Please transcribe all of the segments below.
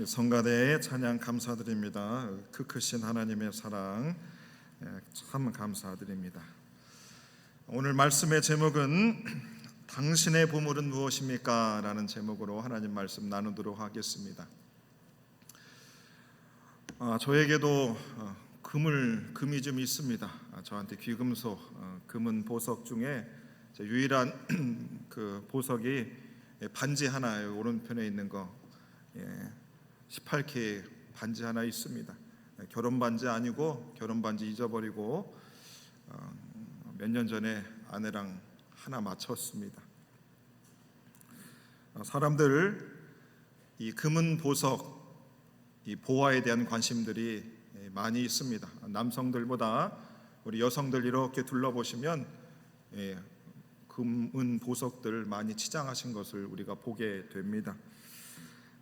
성가대의 찬양 감사드립니다. 그 크신 하나님의 사랑 참 감사드립니다. 오늘 말씀의 제목은 당신의 보물은 무엇입니까? 라는 제목으로 하나님 말씀 나누도록 하겠습니다. 저에게도 금이 좀 있습니다. 저한테 귀금속, 금은 보석 중에 유일한 그 보석이 반지 하나, 오른편에 있는 거 18K 반지 하나 있습니다. 결혼 반지 아니고 결혼 반지 잊어버리고 몇 년 전에 아내랑 하나 맞췄습니다. 사람들 이 금은 보석, 이 보화에 대한 관심들이 많이 있습니다. 남성들보다 우리 여성들 이렇게 둘러보시면 금은 보석들 많이 치장하신 것을 우리가 보게 됩니다.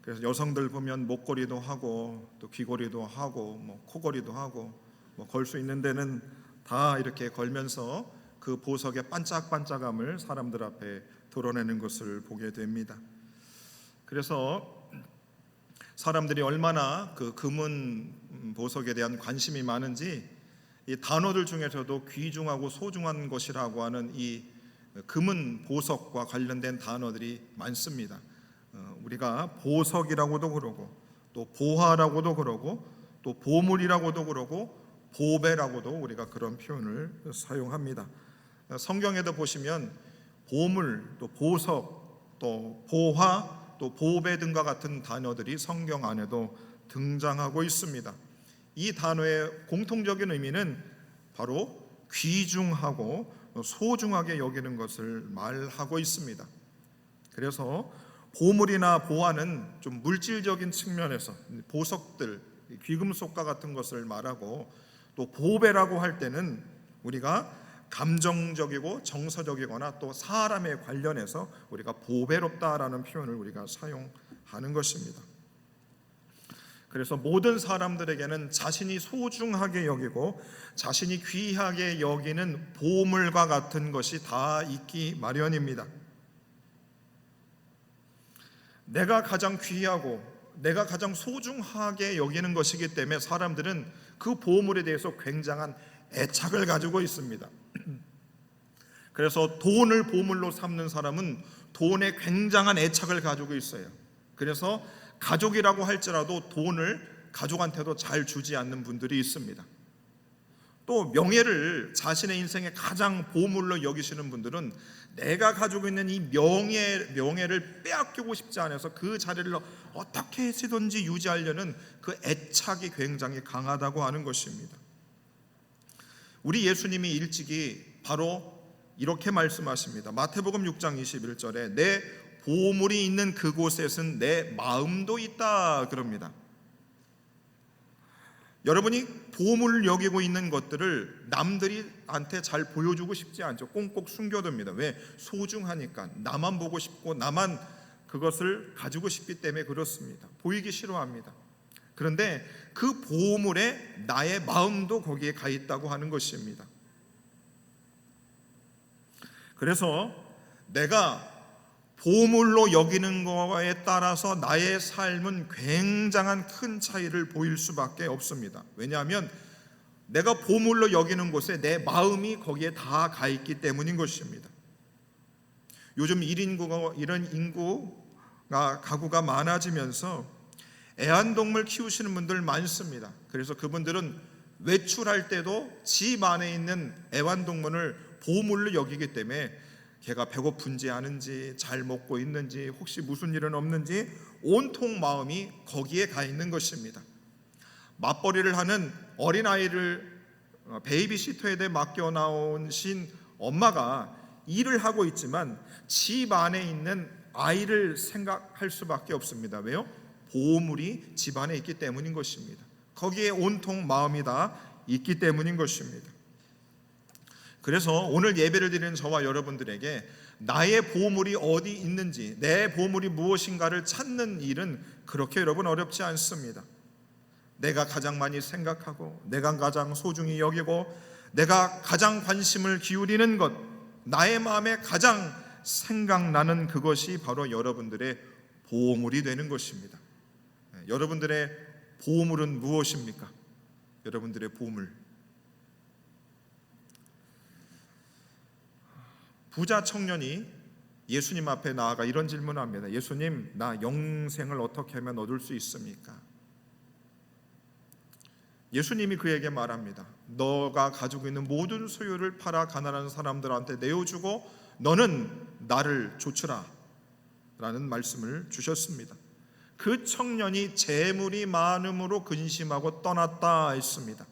그래서 여성들 보면 목걸이도 하고 또 귀걸이도 하고 코걸이도 하고 걸 수 있는 데는 다 이렇게 걸면서 그 보석의 반짝반짝함을 사람들 앞에 드러내는 것을 보게 됩니다. 그래서 사람들이 얼마나 그 금은 보석에 대한 관심이 많은지 이 단어들 중에서도 귀중하고 소중한 것이라고 하는 이 금은 보석과 관련된 단어들이 많습니다. 우리가 보석이라고도 그러고 또 보화라고도 그러고 또 보물이라고도 그러고 보배라고도 우리가 그런 표현을 사용합니다. 성경에도 보시면 보물, 또 보석, 또 보화, 또 보배 등과 같은 단어들이 성경 안에도 등장하고 있습니다. 이 단어의 공통적인 의미는 바로 귀중하고 소중하게 여기는 것을 말하고 있습니다. 그래서 보물이나 보화는 좀 물질적인 측면에서 보석들, 귀금속과 같은 것을 말하고 또 보배라고 할 때는 우리가 감정적이고 정서적이거나 또 사람에 관련해서 우리가 보배롭다라는 표현을 우리가 사용하는 것입니다. 그래서 모든 사람들에게는 자신이 소중하게 여기고 자신이 귀하게 여기는 보물과 같은 것이 다 있기 마련입니다. 내가 가장 귀하고 내가 가장 소중하게 여기는 것이기 때문에 사람들은 그 보물에 대해서 굉장한 애착을 가지고 있습니다. 그래서 돈을 보물로 삼는 사람은 돈에 굉장한 애착을 가지고 있어요. 그래서 가족이라고 할지라도 돈을 가족한테도 잘 주지 않는 분들이 있습니다. 또 명예를 자신의 인생의 가장 보물로 여기시는 분들은 내가 가지고 있는 이 명예를 빼앗기고 싶지 않아서 그 자리를 어떻게 해서든지 유지하려는 그 애착이 굉장히 강하다고 하는 것입니다. 우리 예수님이 일찍이 바로 이렇게 말씀하십니다. 마태복음 6장 21절에 내 보물이 있는 그곳에는 내 마음도 있다 그럽니다. 여러분이 보물을 여기고 있는 것들을 남들한테 잘 보여주고 싶지 않죠. 꽁꽁 숨겨둡니다. 왜? 소중하니까. 나만 보고 싶고 나만 그것을 가지고 싶기 때문에 그렇습니다. 보이기 싫어합니다. 그런데 그 보물에 나의 마음도 거기에 가 있다고 하는 것입니다. 그래서 내가 보물로 여기는 거에 따라서 나의 삶은 굉장한 큰 차이를 보일 수밖에 없습니다. 왜냐하면 내가 보물로 여기는 곳에 내 마음이 거기에 다 가 있기 때문인 것입니다. 요즘 이런 인구가 가구가 많아지면서 애완동물 키우시는 분들 많습니다. 그래서 그분들은 외출할 때도 집 안에 있는 애완동물을 보물로 여기기 때문에 걔가 배고픈지 아는지 잘 먹고 있는지 혹시 무슨 일은 없는지 온통 마음이 거기에 가 있는 것입니다. 맞벌이를 하는 어린아이를 베이비시터에 맡겨 나오신 엄마가 일을 하고 있지만 집 안에 있는 아이를 생각할 수밖에 없습니다. 왜요? 보물이 집 안에 있기 때문인 것입니다. 거기에 온통 마음이 다 있기 때문인 것입니다. 그래서 오늘 예배를 드리는 저와 여러분들에게 나의 보물이 어디 있는지, 내 보물이 무엇인가를 찾는 일은 그렇게 여러분 어렵지 않습니다. 내가 가장 많이 생각하고 내가 가장 소중히 여기고 내가 가장 관심을 기울이는 것, 나의 마음에 가장 생각나는 그것이 바로 여러분들의 보물이 되는 것입니다. 여러분들의 보물은 무엇입니까? 여러분들의 보물. 부자 청년이 예수님 앞에 나아가 이런 질문을 합니다. 예수님, 나 영생을 어떻게 하면 얻을 수 있습니까? 예수님이 그에게 말합니다. 너가 가지고 있는 모든 소유를 팔아 가난한 사람들한테 내어주고 너는 나를 좇으라 라는 말씀을 주셨습니다. 그 청년이 재물이 많음으로 근심하고 떠났다 했습니다.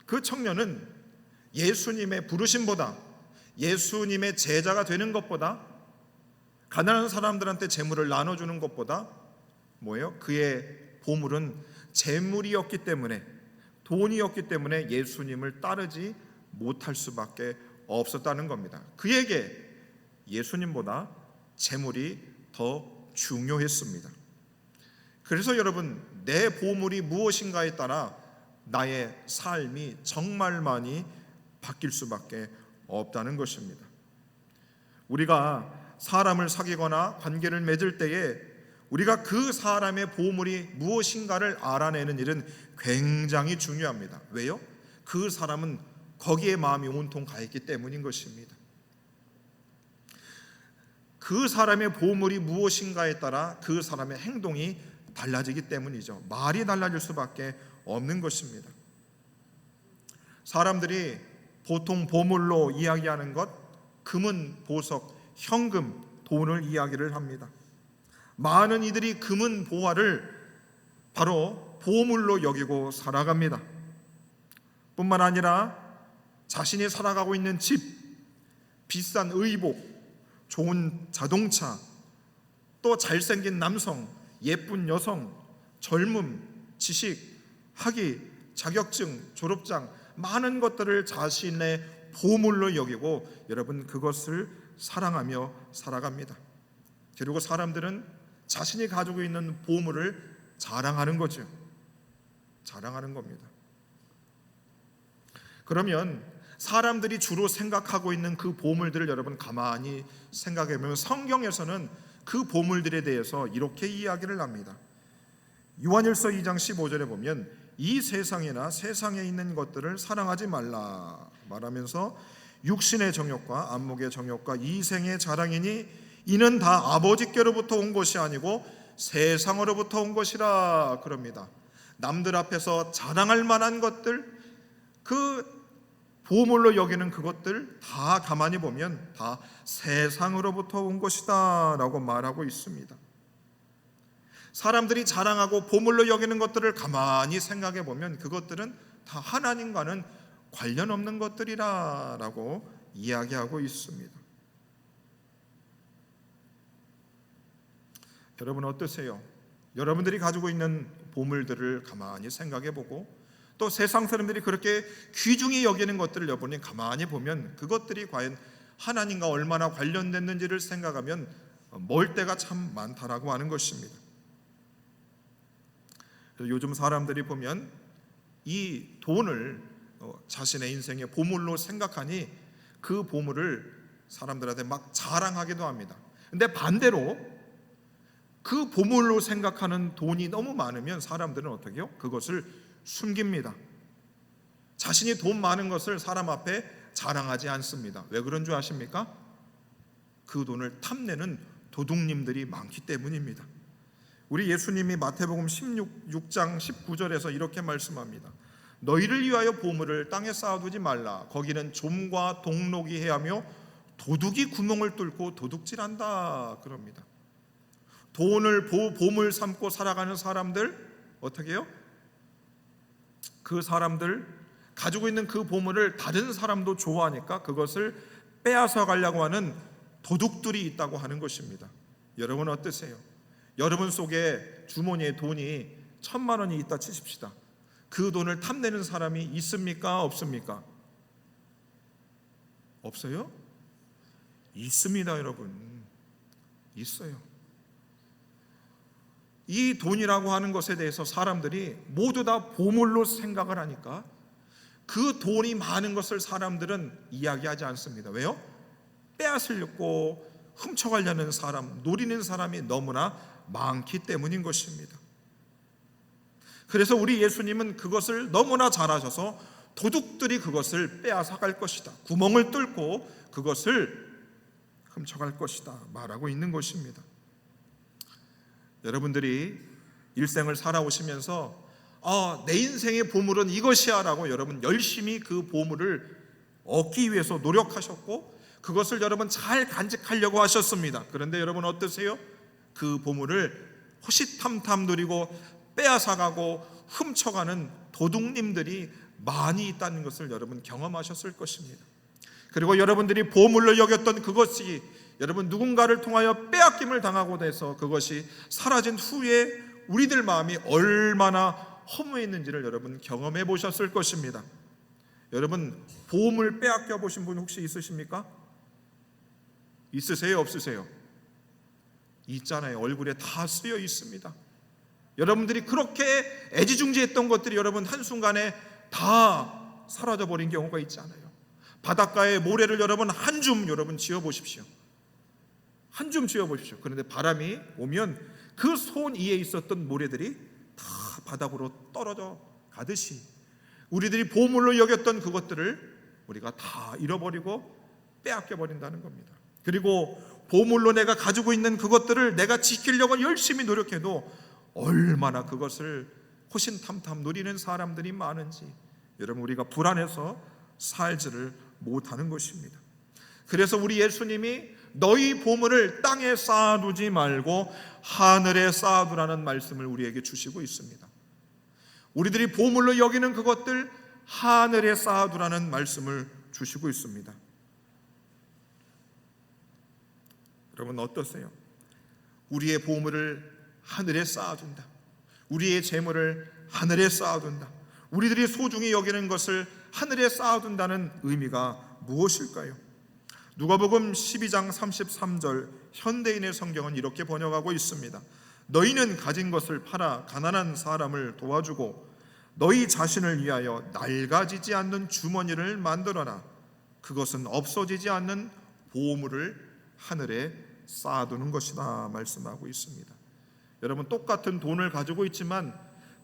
그 청년은 예수님의 부르심보다, 예수님의 제자가 되는 것보다, 가난한 사람들한테 재물을 나눠주는 것보다 뭐예요? 그의 보물은 재물이었기 때문에, 돈이었기 때문에 예수님을 따르지 못할 수밖에 없었다는 겁니다. 그에게 예수님보다 재물이 더 중요했습니다. 그래서 여러분, 내 보물이 무엇인가에 따라 나의 삶이 정말 많이 바뀔 수밖에 없다는 것입니다. 우리가 사람을 사귀거나 관계를 맺을 때에 우리가 그 사람의 보물이 무엇인가를 알아내는 일은 굉장히 중요합니다. 왜요? 그 사람은 거기에 마음이 온통 가 있기 때문인 것입니다. 그 사람의 보물이 무엇인가에 따라 그 사람의 행동이 달라지기 때문이죠. 말이 달라질 수밖에 없는 것입니다. 사람들이 보통 보물로 이야기하는 것, 금은, 보석, 현금, 돈을 이야기를 합니다. 많은 이들이 금은, 보화를 바로 보물로 여기고 살아갑니다. 뿐만 아니라 자신이 살아가고 있는 집, 비싼 의복, 좋은 자동차, 또 잘생긴 남성, 예쁜 여성, 젊음, 지식, 학위, 자격증, 졸업장, 많은 것들을 자신의 보물로 여기고 여러분 그것을 사랑하며 살아갑니다. 그리고 사람들은 자신이 가지고 있는 보물을 자랑하는 거죠. 자랑하는 겁니다. 그러면 사람들이 주로 생각하고 있는 그 보물들을 여러분 가만히 생각해 보면 성경에서는 그 보물들에 대해서 이렇게 이야기를 합니다. 요한일서 2장 15절에 보면 이 세상이나 세상에 있는 것들을 사랑하지 말라 말하면서 육신의 정욕과 안목의 정욕과 이생의 자랑이니 이는 다 아버지께로부터 온 것이 아니고 세상으로부터 온 것이라 그럽니다. 남들 앞에서 자랑할 만한 것들, 그 보물로 여기는 그것들 다 가만히 보면 다 세상으로부터 온 것이다 라고 말하고 있습니다. 사람들이 자랑하고 보물로 여기는 것들을 가만히 생각해 보면 그것들은 다 하나님과는 관련 없는 것들이라고 이야기하고 있습니다. 여러분 어떠세요? 여러분들이 가지고 있는 보물들을 가만히 생각해 보고 또 세상 사람들이 그렇게 귀중히 여기는 것들을 여러분이 가만히 보면 그것들이 과연 하나님과 얼마나 관련됐는지를 생각하면 멀 때가 참 많다라고 하는 것입니다. 요즘 사람들이 보면 이 돈을 자신의 인생의 보물로 생각하니 그 보물을 사람들한테 막 자랑하기도 합니다. 근데 반대로 그 보물로 생각하는 돈이 너무 많으면 사람들은 어떻게 해요? 그것을 숨깁니다. 자신이 돈 많은 것을 사람 앞에 자랑하지 않습니다. 왜 그런 줄 아십니까? 그 돈을 탐내는 도둑님들이 많기 때문입니다. 우리 예수님이 마태복음 16장 19절에서 이렇게 말씀합니다. 너희를 위하여 보물을 땅에 쌓아두지 말라. 거기는 좀과 동록이 해하며 도둑이 구멍을 뚫고 도둑질한다 그럽니다. 돈을 보물 삼고 살아가는 사람들 어떻게 해요? 그 사람들 가지고 있는 그 보물을 다른 사람도 좋아하니까 그것을 빼앗아 가려고 하는 도둑들이 있다고 하는 것입니다. 여러분 어떠세요? 여러분 속에 주머니에 돈이 1,000만 원이 있다 치십시다. 그 돈을 탐내는 사람이 있습니까? 없습니까? 없어요? 있습니다, 여러분. 있어요. 이 돈이라고 하는 것에 대해서 사람들이 모두 다 보물로 생각을 하니까 그 돈이 많은 것을 사람들은 이야기하지 않습니다. 왜요? 빼앗으려고 훔쳐가려는 사람, 노리는 사람이 너무나 많기 때문인 것입니다. 그래서 우리 예수님은 그것을 너무나 잘 아셔서 도둑들이 그것을 빼앗아갈 것이다, 구멍을 뚫고 그것을 훔쳐갈 것이다 말하고 있는 것입니다. 여러분들이 일생을 살아오시면서 내 인생의 보물은 이것이야 라고 여러분 열심히 그 보물을 얻기 위해서 노력하셨고 그것을 여러분 잘 간직하려고 하셨습니다. 그런데 여러분 어떠세요? 그 보물을 호시탐탐 누리고 빼앗아가고 훔쳐가는 도둑님들이 많이 있다는 것을 여러분 경험하셨을 것입니다. 그리고 여러분들이 보물로 여겼던 그것이 여러분 누군가를 통하여 빼앗김을 당하고 돼서 그것이 사라진 후에 우리들 마음이 얼마나 허무했는지를 여러분 경험해 보셨을 것입니다. 여러분 보물 빼앗겨 보신 분 혹시 있으십니까? 있으세요? 없으세요? 있잖아요. 얼굴에 다 쓰여 있습니다. 여러분들이 그렇게 애지중지했던 것들이 여러분 한순간에 다 사라져버린 경우가 있잖아요. 바닷가에 모래를 여러분 한 줌 여러분 지어보십시오. 한 줌 지어보십시오. 그런데 바람이 오면 그 손 위에 있었던 모래들이 다 바닥으로 떨어져 가듯이 우리들이 보물로 여겼던 그것들을 우리가 다 잃어버리고 빼앗겨 버린다는 겁니다. 그리고 보물로 내가 가지고 있는 그것들을 내가 지키려고 열심히 노력해도 얼마나 그것을 호신탐탐 누리는 사람들이 많은지 여러분 우리가 불안해서 살지를 못하는 것입니다. 그래서 우리 예수님이 너희 보물을 땅에 쌓아두지 말고 하늘에 쌓아두라는 말씀을 우리에게 주시고 있습니다. 우리들이 보물로 여기는 그것들 하늘에 쌓아두라는 말씀을 주시고 있습니다. 여러분 어떠세요? 우리의 보물을 하늘에 쌓아둔다. 우리의 재물을 하늘에 쌓아둔다. 우리들이 소중히 여기는 것을 하늘에 쌓아둔다는 의미가 무엇일까요? 누가복음 12장 33절 현대인의 성경은 이렇게 번역하고 있습니다. 너희는 가진 것을 팔아 가난한 사람을 도와주고 너희 자신을 위하여 낡아지지 않는 주머니를 만들어라. 그것은 없어지지 않는 보물을 하늘에 쌓아두는 것이다 말씀하고 있습니다. 여러분 똑같은 돈을 가지고 있지만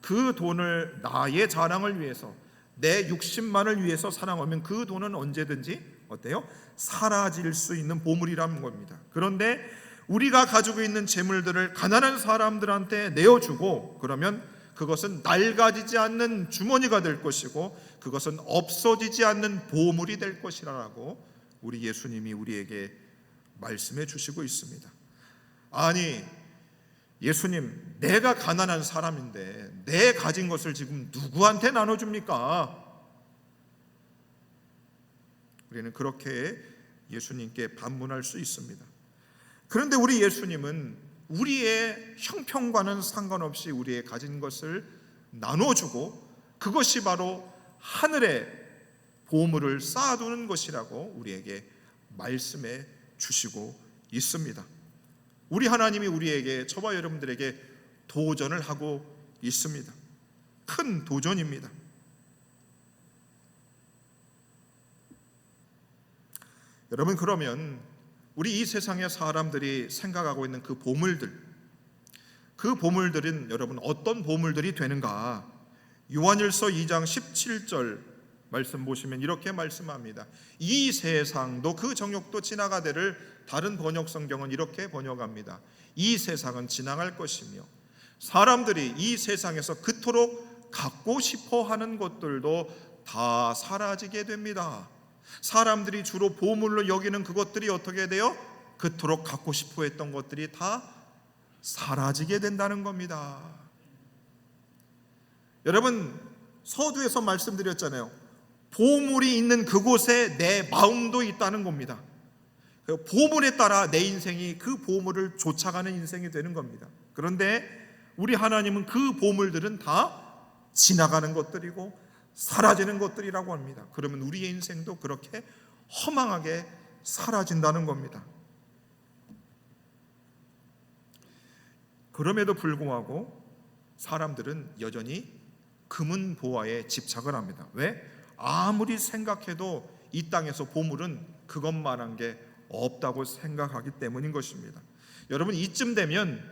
그 돈을 나의 자랑을 위해서 내 육신만을 위해서 사랑하면 그 돈은 언제든지 어때요? 사라질 수 있는 보물이라는 겁니다. 그런데 우리가 가지고 있는 재물들을 가난한 사람들한테 내어주고 그러면 그것은 낡아지지 않는 주머니가 될 것이고 그것은 없어지지 않는 보물이 될 것이라고 우리 예수님이 우리에게 말씀해 주시고 있습니다. 아니 예수님, 내가 가난한 사람인데 내 가진 것을 지금 누구한테 나눠줍니까? 우리는 그렇게 예수님께 반문할 수 있습니다. 그런데 우리 예수님은 우리의 형편과는 상관없이 우리의 가진 것을 나눠주고 그것이 바로 하늘에 보물을 쌓아두는 것이라고 우리에게 말씀해 주시고 있습니다. 우리 하나님이 우리에게 저와 여러분들에게 도전을 하고 있습니다. 큰 도전입니다. 여러분 그러면 우리 이 세상의 사람들이 생각하고 있는 그 보물들은 여러분 어떤 보물들이 되는가? 요한일서 2장 17절 말씀 보시면 이렇게 말씀합니다. 이 세상도 그 정욕도 지나가되를 다른 번역 성경은 이렇게 번역합니다. 이 세상은 지나갈 것이며 사람들이 이 세상에서 그토록 갖고 싶어 하는 것들도 다 사라지게 됩니다. 사람들이 주로 보물로 여기는 그것들이 어떻게 돼요? 그토록 갖고 싶어 했던 것들이 다 사라지게 된다는 겁니다. 여러분 서두에서 말씀드렸잖아요. 보물이 있는 그곳에 내 마음도 있다는 겁니다. 보물에 따라 내 인생이 그 보물을 쫓아가는 인생이 되는 겁니다. 그런데 우리 하나님은 그 보물들은 다 지나가는 것들이고 사라지는 것들이라고 합니다. 그러면 우리의 인생도 그렇게 허망하게 사라진다는 겁니다. 그럼에도 불구하고 사람들은 여전히 금은 보화에 집착을 합니다. 왜? 아무리 생각해도 이 땅에서 보물은 그것만한 게 없다고 생각하기 때문인 것입니다. 여러분 이쯤 되면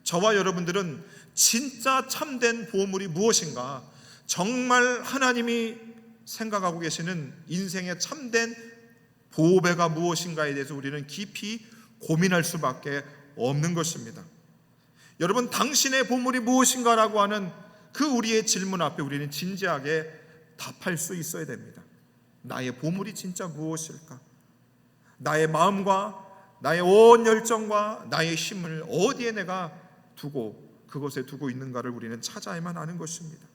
저와 여러분들은 진짜 참된 보물이 무엇인가, 정말 하나님이 생각하고 계시는 인생의 참된 보배가 무엇인가에 대해서 우리는 깊이 고민할 수밖에 없는 것입니다. 여러분, 당신의 보물이 무엇인가라고 하는 그 우리의 질문 앞에 우리는 진지하게 답할 수 있어야 됩니다. 나의 보물이 진짜 무엇일까? 나의 마음과 나의 온 열정과 나의 힘을 어디에 내가 두고 그것에 두고 있는가를 우리는 찾아야만 하는 것입니다.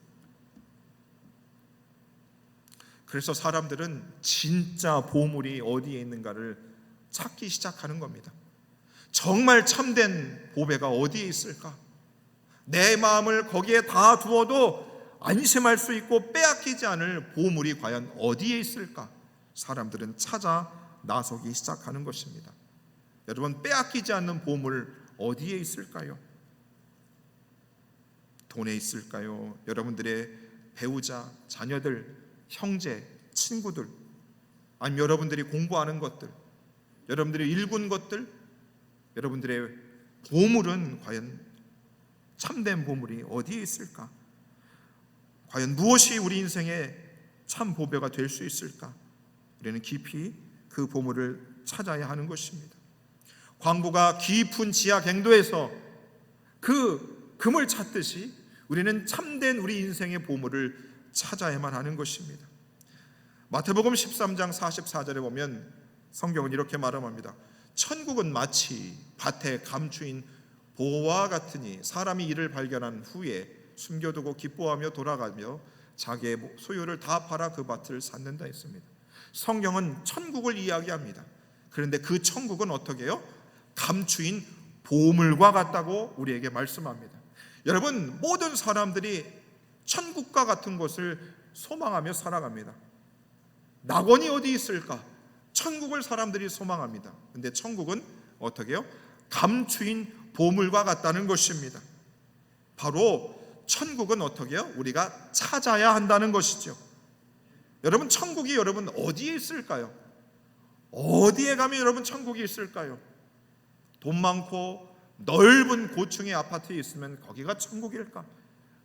그래서 사람들은 진짜 보물이 어디에 있는가를 찾기 시작하는 겁니다. 정말 참된 보배가 어디에 있을까? 내 마음을 거기에 다 두어도 안심할 수 있고 빼앗기지 않을 보물이 과연 어디에 있을까? 사람들은 찾아 나서기 시작하는 것입니다. 여러분, 빼앗기지 않는 보물 어디에 있을까요? 돈에 있을까요? 여러분들의 배우자, 자녀들, 형제, 친구들, 아니면 여러분들이 공부하는 것들, 여러분들이 읽은 것들, 여러분들의 보물은 과연 참된 보물이 어디에 있을까? 과연 무엇이 우리 인생의 참 보배가 될 수 있을까? 우리는 깊이 그 보물을 찾아야 하는 것입니다. 광부가 깊은 지하 갱도에서 그 금을 찾듯이 우리는 참된 우리 인생의 보물을 찾아야만 하는 것입니다. 마태복음 13장 44절에 보면 성경은 이렇게 말합니다. 천국은 마치 밭에 감추인 보화와 같으니 사람이 이를 발견한 후에 숨겨두고 기뻐하며 돌아가며 자기의 소유를 다 팔아 그 밭을 샀는다 했습니다. 성경은 천국을 이야기합니다. 그런데 그 천국은 어떻게 해요? 감추인 보물과 같다고 우리에게 말씀합니다. 여러분, 모든 사람들이 천국과 같은 것을 소망하며 살아갑니다. 낙원이 어디 있을까? 천국을 사람들이 소망합니다. 그런데 천국은 어떻게 해요? 감추인 보물과 같다는 것입니다. 바로 천국은 어떻게 해요? 우리가 찾아야 한다는 것이죠. 여러분, 천국이 여러분 어디에 있을까요? 어디에 가면 여러분 천국이 있을까요? 돈 많고 넓은 고층의 아파트에 있으면 거기가 천국일까?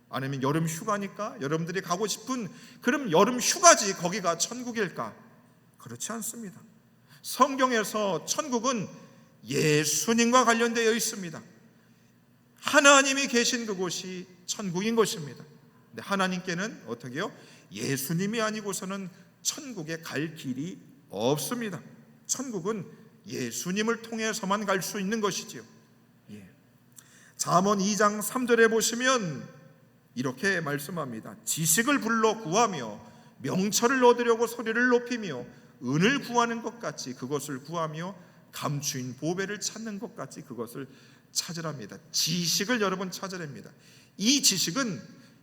아니면 여름 휴가니까 여러분들이 가고 싶은 그럼 여름 휴가지 거기가 천국일까? 그렇지 않습니다. 성경에서 천국은 예수님과 관련되어 있습니다. 하나님이 계신 그곳이 천국인 것입니다. 근데 하나님께는 어떻게 해요? 예수님이 아니고서는 천국에 갈 길이 없습니다. 천국은 예수님을 통해서만 갈 수 있는 것이지요. 잠언 2장 3절에 보시면 이렇게 말씀합니다. 지식을 불러 구하며 명철을 얻으려고 소리를 높이며 은을 구하는 것 같이 그것을 구하며 감추인 보배를 찾는 것 같이 그것을 찾으랍니다. 지식을 여러분 찾으랍니다. 이 지식은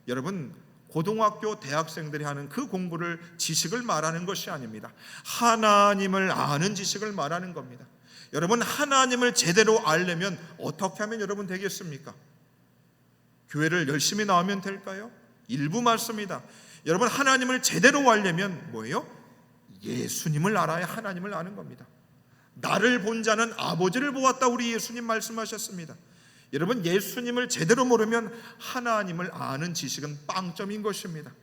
여러분 고등학교 대학생들이 하는 그 공부를 지식을 말하는 것이 아닙니다. 하나님을 아는 지식을 말하는 겁니다. 여러분, 하나님을 제대로 알려면 어떻게 하면 여러분 되겠습니까? 교회를 열심히 나오면 될까요? 일부 맞습니다. 여러분, 하나님을 제대로 알려면 뭐예요? 예수님을 알아야 하나님을 아는 겁니다. 나를 본 자는 아버지를 보았다, 우리 예수님 말씀하셨습니다. 여러분, 예수님을 제대로 모르면 하나님을 아는 지식은 빵점인 것입니다.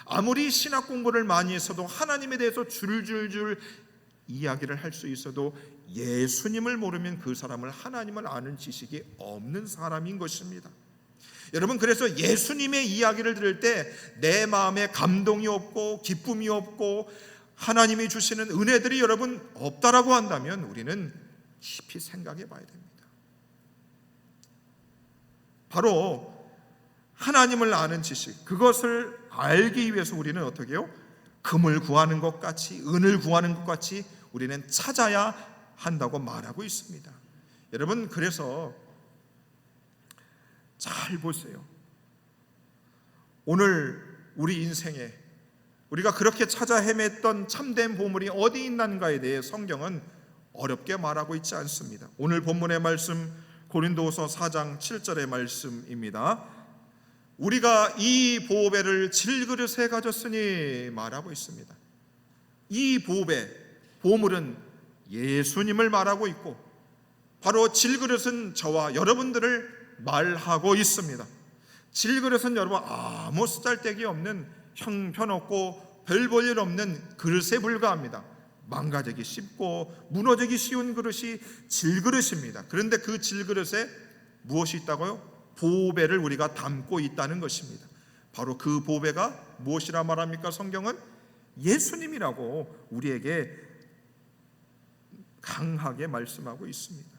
아무리 신학 공부를 많이 했어도 하나님에 대해서 줄줄줄 이야기를 할 수 있어도 예수님을 모르면 그 사람을 하나님을 아는 지식이 없는 사람인 것입니다. 여러분, 그래서 예수님의 이야기를 들을 때 내 마음에 감동이 없고 기쁨이 없고 하나님이 주시는 은혜들이 여러분 없다라고 한다면 우리는 깊이 생각해 봐야 됩니다. 바로 하나님을 아는 지식, 그것을 알기 위해서 우리는 어떻게 해요? 금을 구하는 것 같이, 은을 구하는 것 같이 우리는 찾아야 한다고 말하고 있습니다. 여러분, 그래서 잘 보세요. 오늘 우리 인생에 우리가 그렇게 찾아 헤맸던 참된 보물이 어디 있는가에 대해 성경은 어렵게 말하고 있지 않습니다. 오늘 본문의 말씀 고린도후서 4장 7절의 말씀입니다. 우리가 이 보배를 질그릇에 가졌으니 말하고 있습니다. 이 보배, 보물은 예수님을 말하고 있고 바로 질그릇은 저와 여러분들을 말하고 있습니다. 질그릇은 여러분 아무 쓰잘데기 없는 형편없고 별 볼 일 없는 그릇에 불과합니다. 망가지기 쉽고 무너지기 쉬운 그릇이 질그릇입니다. 그런데 그 질그릇에 무엇이 있다고요? 보배를 우리가 담고 있다는 것입니다. 바로 그 보배가 무엇이라 말합니까? 성경은 예수님이라고 우리에게 강하게 말씀하고 있습니다.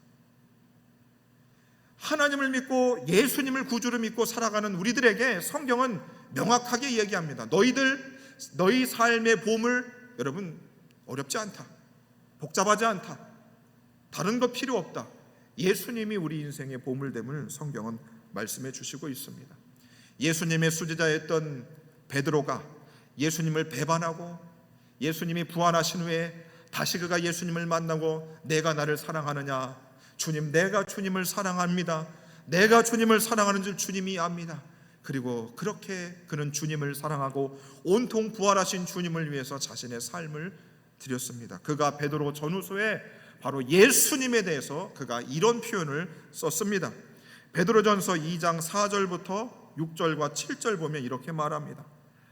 하나님을 믿고 예수님을 구주로 믿고 살아가는 우리들에게 성경은 명확하게 얘기합니다. 너희 삶의 보물, 여러분 어렵지 않다, 복잡하지 않다, 다른 거 필요 없다. 예수님이 우리 인생의 보물됨을 성경은 말씀해 주시고 있습니다. 예수님의 수제자였던 베드로가 예수님을 배반하고 예수님이 부활하신 후에 다시 그가 예수님을 만나고 내가 나를 사랑하느냐? 주님, 내가 주님을 사랑합니다. 내가 주님을 사랑하는 줄 주님이 압니다. 그리고 그렇게 그는 주님을 사랑하고 온통 부활하신 주님을 위해서 자신의 삶을 드렸습니다. 그가 베드로 전후서에 바로 예수님에 대해서 그가 이런 표현을 썼습니다. 베드로전서 2장 4절부터 6절과 7절 보면 이렇게 말합니다.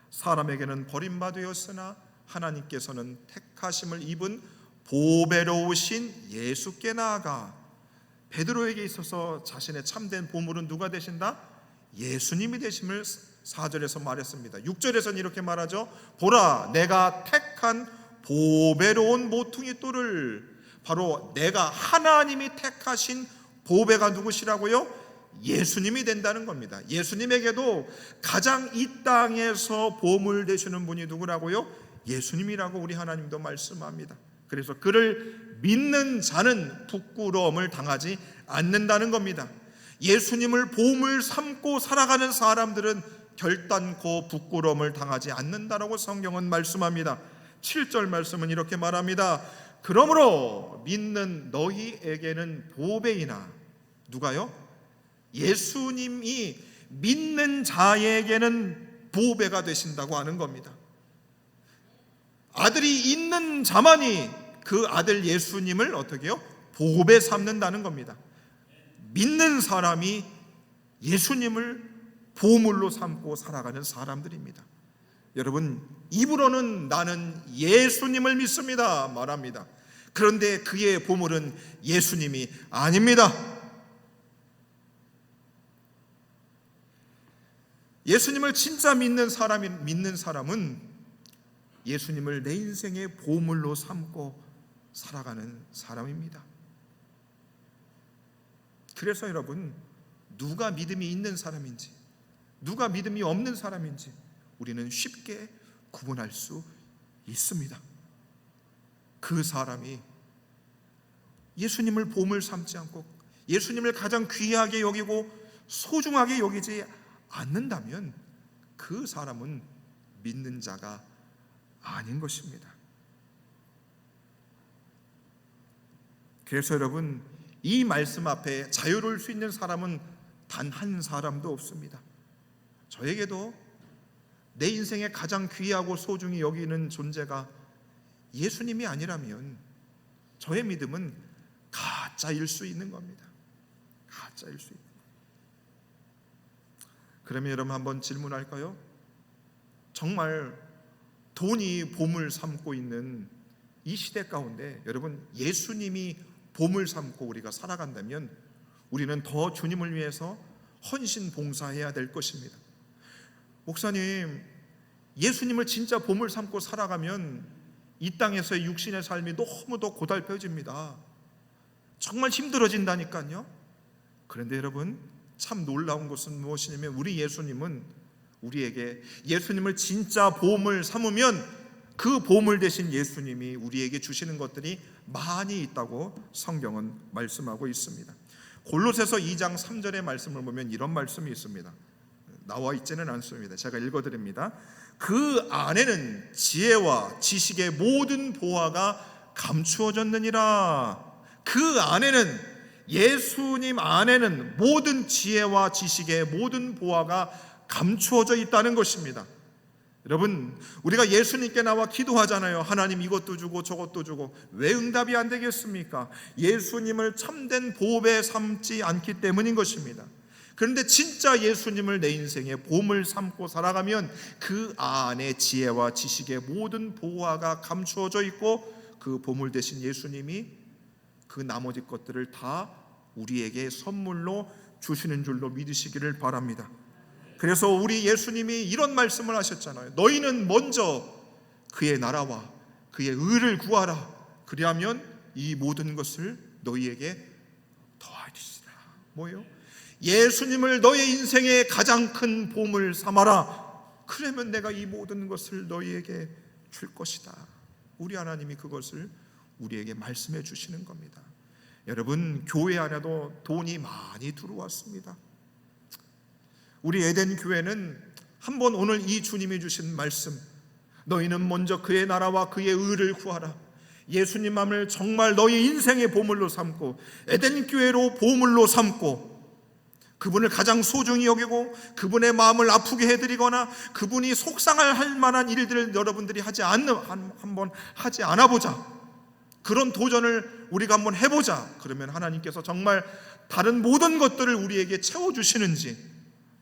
사람에게는 버림받으였으나 하나님께서는 택하심을 입은 보배로우신 예수께 나아가. 베드로에게 있어서 자신의 참된 보물은 누가 되신다? 예수님이 되심을 4절에서 말했습니다. 6절에서는 이렇게 말하죠. 보라, 내가 택한 보배로운 모퉁이 돌을. 바로 내가 하나님이 택하신 보배가 누구시라고요? 예수님이 된다는 겁니다. 예수님에게도 가장 이 땅에서 보물 되시는 분이 누구라고요? 예수님이라고 우리 하나님도 말씀합니다. 그래서 그를 믿는 자는 부끄러움을 당하지 않는다는 겁니다. 예수님을 보물 삼고 살아가는 사람들은 결단코 부끄러움을 당하지 않는다라고 성경은 말씀합니다. 7절 말씀은 이렇게 말합니다. 그러므로 믿는 너희에게는 보배이나. 누가요? 예수님이 믿는 자에게는 보배가 되신다고 하는 겁니다. 아들이 있는 자만이 그 아들 예수님을 어떻게 해요? 보배 삼는다는 겁니다. 믿는 사람이 예수님을 보물로 삼고 살아가는 사람들입니다. 여러분, 입으로는 나는 예수님을 믿습니다 말합니다. 그런데 그의 보물은 예수님이 아닙니다. 예수님을 진짜 믿는 사람은 예수님을 내 인생의 보물로 삼고 살아가는 사람입니다. 그래서 여러분, 누가 믿음이 있는 사람인지 누가 믿음이 없는 사람인지 우리는 쉽게 구분할 수 있습니다. 그 사람이 예수님을 보물 삼지 않고 예수님을 가장 귀하게 여기고 소중하게 여기지 않는다면 그 사람은 믿는 자가 아닌 것입니다. 그래서 여러분, 이 말씀 앞에 자유로울 수 있는 사람은 단 한 사람도 없습니다. 저에게도 내 인생에 가장 귀하고 소중히 여기는 존재가 예수님이 아니라면 저의 믿음은 가짜일 수 있는 겁니다. 가짜일 수 있는. 그러면 여러분 한번 질문할까요? 정말 돈이 보물 삼고 있는 이 시대 가운데 여러분, 예수님이 보물 삼고 우리가 살아간다면 우리는 더 주님을 위해서 헌신 봉사해야 될 것입니다. 목사님, 예수님을 진짜 보물 삼고 살아가면 이 땅에서의 육신의 삶이 너무 더 고달퍼집니다. 정말 힘들어진다니까요. 그런데 여러분, 참 놀라운 것은 무엇이냐면 우리 예수님은 우리에게 예수님을 진짜 보물 삼으면 그 보물 대신 예수님이 우리에게 주시는 것들이 많이 있다고 성경은 말씀하고 있습니다. 골로새서 2장 3절의 말씀을 보면 이런 말씀이 있습니다. 나와 있지는 않습니다. 제가 읽어드립니다. 그 안에는 지혜와 지식의 모든 보화가 감추어졌느니라. 그 안에는, 예수님 안에는 모든 지혜와 지식의 모든 보화가 감추어져 있다는 것입니다. 여러분, 우리가 예수님께 나와 기도하잖아요. 하나님 이것도 주고 저것도 주고. 왜 응답이 안 되겠습니까? 예수님을 참된 보배 삼지 않기 때문인 것입니다. 그런데 진짜 예수님을 내 인생의 보물 삼고 살아가면 그 안에 지혜와 지식의 모든 보화가 감추어져 있고 그 보물 대신 예수님이 그 나머지 것들을 다 우리에게 선물로 주시는 줄로 믿으시기를 바랍니다. 그래서 우리 예수님이 이런 말씀을 하셨잖아요. 너희는 먼저 그의 나라와 그의 의를 구하라. 그리하면 이 모든 것을 너희에게 더하시리라. 뭐예요? 예수님을 너의 인생의 가장 큰 보물 삼아라. 그러면 내가 이 모든 것을 너희에게 줄 것이다. 우리 하나님이 그것을 우리에게 말씀해 주시는 겁니다. 여러분, 교회 안에도 돈이 많이 들어왔습니다. 우리 에덴 교회는 한번 오늘 이 주님이 주신 말씀, 너희는 먼저 그의 나라와 그의 의를 구하라. 예수님만을 정말 너희 인생의 보물로 삼고 에덴 교회로 보물로 삼고 그분을 가장 소중히 여기고 그분의 마음을 아프게 해드리거나 그분이 속상할 만한 일들을 여러분들이 한번 하지 않아보자. 그런 도전을 우리가 한번 해보자. 그러면 하나님께서 정말 다른 모든 것들을 우리에게 채워주시는지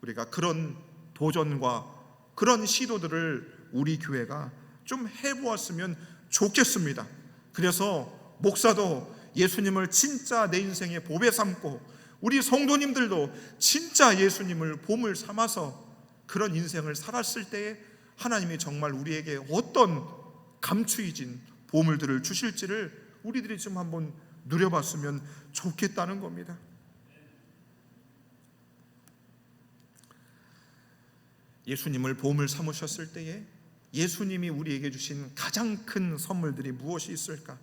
우리가 그런 도전과 그런 시도들을 우리 교회가 좀 해보았으면 좋겠습니다. 그래서 목사도 예수님을 진짜 내 인생의 보배 삼고 우리 성도님들도 진짜 예수님을 보물 삼아서 그런 인생을 살았을 때에 하나님이 정말 우리에게 어떤 감추어진 보물들을 주실지를 우리들이 좀 한번 누려봤으면 좋겠다는 겁니다. 예수님을 보물 삼으셨을 때에 예수님이 우리에게 주신 가장 큰 선물들이 무엇이 있을까?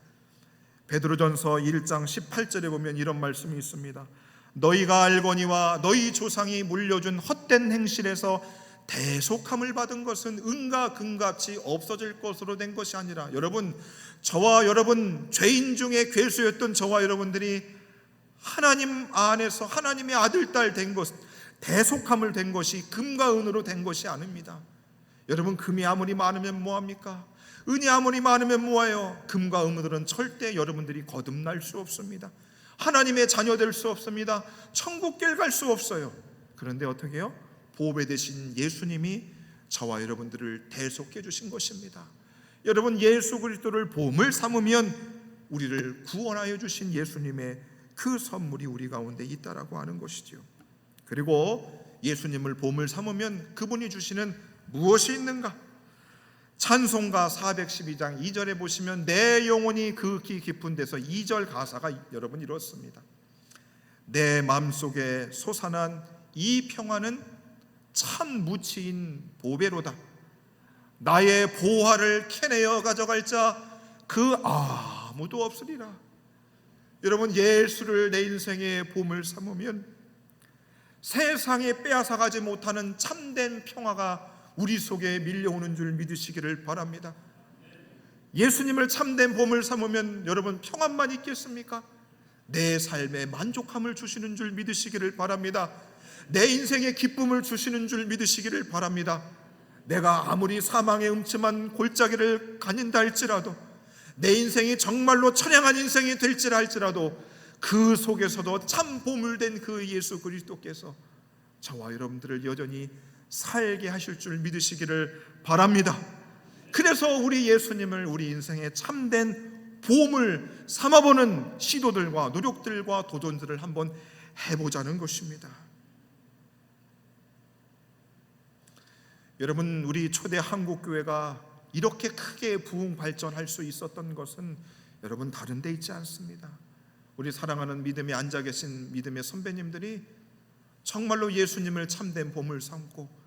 베드로전서 1장 18절에 보면 이런 말씀이 있습니다. 너희가 알거니와 너희 조상이 물려준 헛된 행실에서 대속함을 받은 것은 은과 금같이 없어질 것으로 된 것이 아니라, 여러분, 저와 여러분, 죄인 중에 괴수였던 저와 여러분들이 하나님 안에서 하나님의 아들, 딸 된 것, 대속함을 된 것이 금과 은으로 된 것이 아닙니다. 여러분, 금이 아무리 많으면 뭐합니까? 은이 아무리 많으면 뭐예요? 금과 은들은 절대 여러분들이 거듭날 수 없습니다. 하나님의 자녀 될 수 없습니다. 천국길 갈 수 없어요. 그런데 어떻게 해요? 보배 되신 예수님이 저와 여러분들을 대속해 주신 것입니다. 여러분, 예수 그리스도를 보물 삼으면 우리를 구원하여 주신 예수님의 그 선물이 우리 가운데 있다라고 하는 것이죠. 그리고 예수님을 보물 삼으면 그분이 주시는 무엇이 있는가? 찬송가 412장 2절에 보시면 내 영혼이 극히 깊은 데서 2절 가사가 여러분 이렇습니다. 내 마음속에 솟아난 이 평화는 참 무치인 보배로다. 나의 보화를 캐내어 가져갈 자 그 아무도 없으리라. 여러분, 예수를 내 인생의 보물 삼으면 세상에 빼앗아가지 못하는 참된 평화가 우리 속에 밀려오는 줄 믿으시기를 바랍니다. 예수님을 참된 보물 삼으면 여러분 평안만 있겠습니까? 내 삶에 만족함을 주시는 줄 믿으시기를 바랍니다. 내 인생에 기쁨을 주시는 줄 믿으시기를 바랍니다. 내가 아무리 사망의 음침한 골짜기를 가닌다 할지라도, 내 인생이 정말로 처량한 인생이 될지라 할지라도 그 속에서도 참 보물된 그 예수 그리스도께서 저와 여러분들을 여전히 살게 하실 줄 믿으시기를 바랍니다. 그래서 우리 예수님을 우리 인생의 참된 보물 삼아보는 시도들과 노력들과 도전들을 한번 해보자는 것입니다. 여러분, 우리 초대 한국교회가 이렇게 크게 부흥 발전할 수 있었던 것은 여러분 다른 데 있지 않습니다. 우리 사랑하는 믿음에 앉아 계신 믿음의 선배님들이 정말로 예수님을 참된 보물 삼고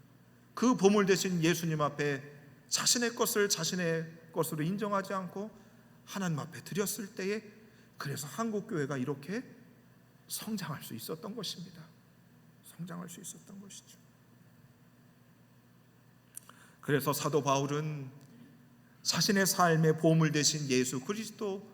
그 보물 대신 예수님 앞에 자신의 것을 자신의 것으로 인정하지 않고 하나님 앞에 드렸을 때에, 그래서 한국교회가 이렇게 성장할 수 있었던 것입니다. 성장할 수 있었던 것이죠. 그래서 사도 바울은 자신의 삶의 보물 대신 예수 그리스도,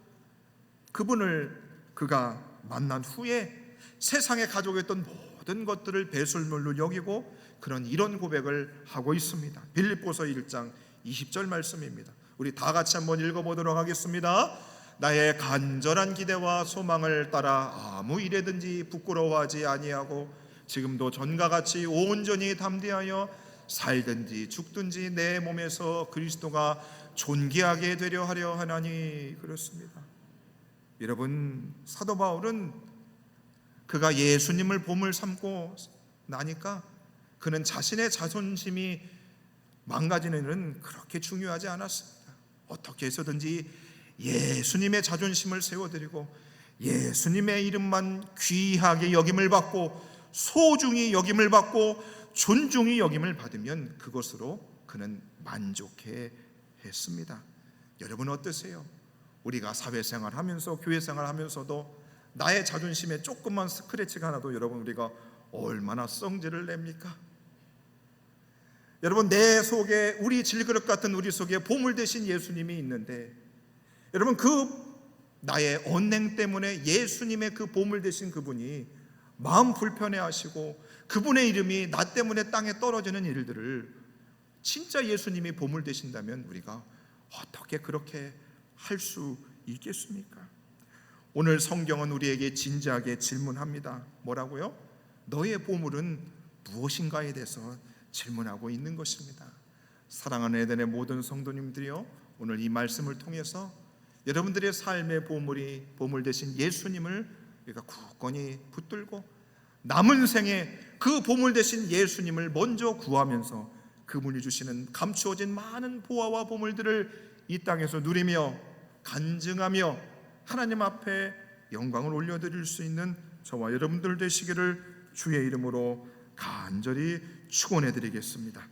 그분을 그가 만난 후에 세상에 가지고 있던 모든 것들을 배설물로 여기고 그런 이런 고백을 하고 있습니다. 빌립보서 1장 20절 말씀입니다. 우리 다 같이 한번 읽어보도록 하겠습니다. 나의 간절한 기대와 소망을 따라 아무 일에든지 부끄러워하지 아니하고 지금도 전과 같이 온전히 담대하여 살든지 죽든지 내 몸에서 그리스도가 존귀하게 되려 하려 하나니 그렇습니다. 여러분, 사도 바울은 그가 예수님을 보물 삼고 나니까 그는 자신의 자존심이 망가지는 일은 그렇게 중요하지 않았습니다. 어떻게 해서든지 예수님의 자존심을 세워드리고 예수님의 이름만 귀하게 여김을 받고 소중히 여김을 받고 존중히 여김을 받으면 그것으로 그는 만족해 했습니다. 여러분 어떠세요? 우리가 사회생활 하면서 교회생활 하면서도 나의 자존심에 조그만 스크래치가 나도 여러분 우리가 얼마나 성질을 냅니까? 여러분, 내 속에, 우리 질그릇 같은 우리 속에 보물 되신 예수님이 있는데, 여러분 그 나의 언행 때문에 예수님의 그 보물 되신 그분이 마음 불편해 하시고 그분의 이름이 나 때문에 땅에 떨어지는 일들을 진짜 예수님이 보물 되신다면 우리가 어떻게 그렇게 할 수 있겠습니까? 오늘 성경은 우리에게 진지하게 질문합니다. 뭐라고요? 너의 보물은 무엇인가에 대해서 질문하고 있는 것입니다. 사랑하는 에덴의 모든 성도님들이요, 오늘 이 말씀을 통해서 여러분들의 삶의 보물 되신 예수님을 우리가 굳건히 붙들고 남은 생에 그 보물 되신 예수님을 먼저 구하면서 그분이 주시는 감추어진 많은 보화와 보물들을 이 땅에서 누리며 간증하며 하나님 앞에 영광을 올려드릴 수 있는 저와 여러분들 되시기를 주의 이름으로 간절히 축원해 드리겠습니다.